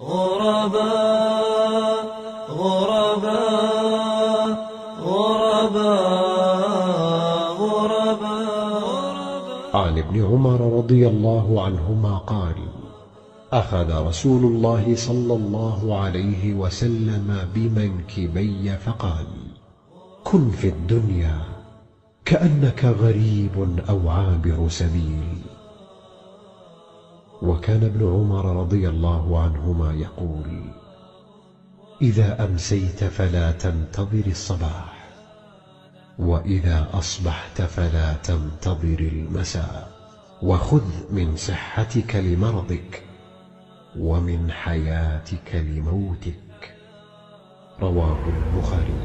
غرباء غرباء غرباء غرباء. عن ابن عمر رضي الله عنهما قال: أخذ رسول الله صلى الله عليه وسلم بمنكبي فقال: كن في الدنيا كأنك غريب أو عابر سبيل. وكان ابن عمر رضي الله عنهما يقول: إذا أمسيت فلا تنتظر الصباح، وإذا أصبحت فلا تنتظر المساء، وخذ من صحتك لمرضك ومن حياتك لموتك. رواه البخاري.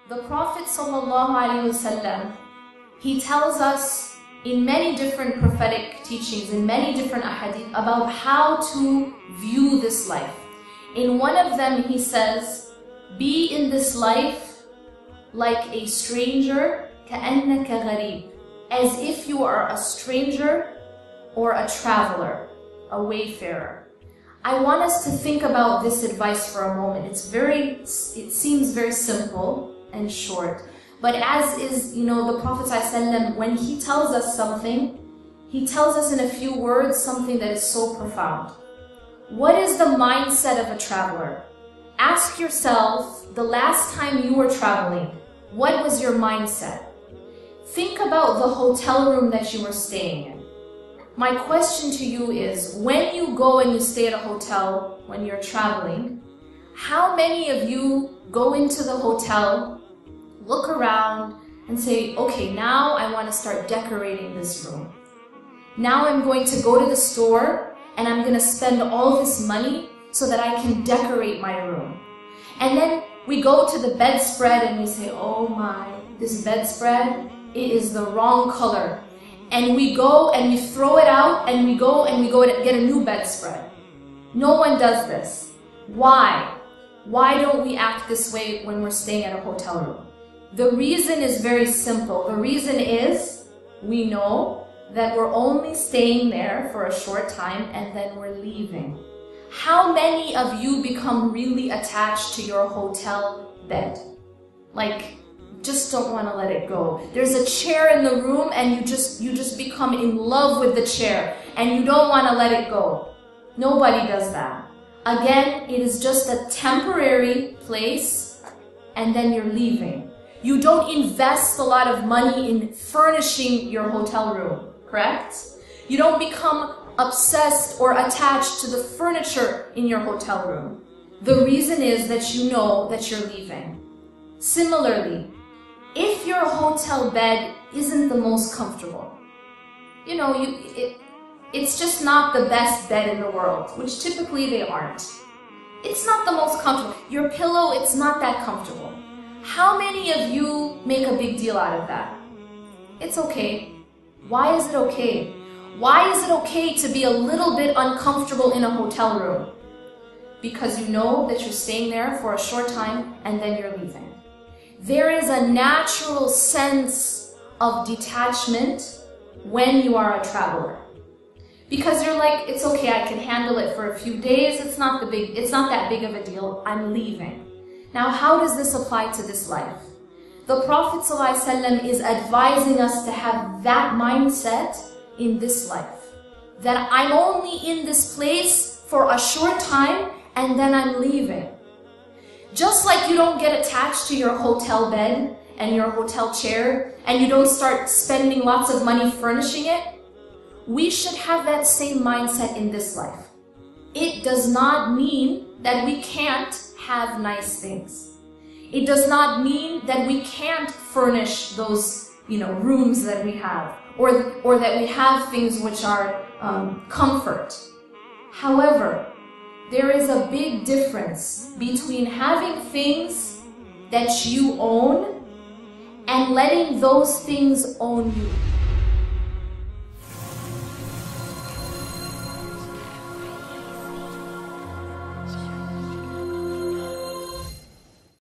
The Prophet ﷺ, he tells us in many different prophetic teachings, in many different ahadith, about how to view this life. In one of them he says, be in this life like a stranger, كَأَنَّكَ غَرِيب, as if you are a stranger or a traveler, a wayfarer. I want us to think about this advice for a moment. It seems very simple and short, but as is, the Prophet ﷺ, when he tells us something, he tells us in a few words something that is so profound. What is the mindset of a traveler? Ask yourself, the last time you were traveling, what was your mindset? Think about the hotel room that you were staying in. My question to you is, when you go and you stay at a hotel when you're traveling, how many of you go into the hotel, look around, and say, okay, now I want to start decorating this room. Now I'm going to go to the store and I'm going to spend all this money so that I can decorate my room. And then we go to the bedspread and we say, oh my, this bedspread, it is the wrong color. And we go and we throw it out and we go to get a new bedspread. No one does this. Why? Why don't we act this way when we're staying at a hotel room? The reason is very simple. The reason is we know that we're only staying there for a short time and then we're leaving. How many of you become really attached to your hotel bed? Like, just don't want to let it go. There's a chair in the room and you just become in love with the chair and you don't want to let it go. Nobody does that. Again, it is just a temporary place and then you're leaving. You don't invest a lot of money in furnishing your hotel room, correct? You don't become obsessed or attached to the furniture in your hotel room. The reason is that you know that you're leaving. Similarly, if your hotel bed isn't the most comfortable, it's just not the best bed in the world, which typically they aren't. It's not the most comfortable. Your pillow, it's not that comfortable. How many of you make a big deal out of that? It's okay. Why is it okay? Why is it okay to be a little bit uncomfortable in a hotel room? Because you know that you're staying there for a short time and then you're leaving. There is a natural sense of detachment when you are a traveler. Because you're like, it's okay, I can handle it for a few days, it's not that big of a deal, I'm leaving. Now, how does this apply to this life? The Prophet ﷺ is advising us to have that mindset in this life. That I'm only in this place for a short time and then I'm leaving. Just like you don't get attached to your hotel bed and your hotel chair and you don't start spending lots of money furnishing it, we should have that same mindset in this life. It does not mean that we can't have nice things. It does not mean that we can't furnish those, rooms that we have, or that we have things which are comfort. However, there is a big difference between having things that you own and letting those things own you.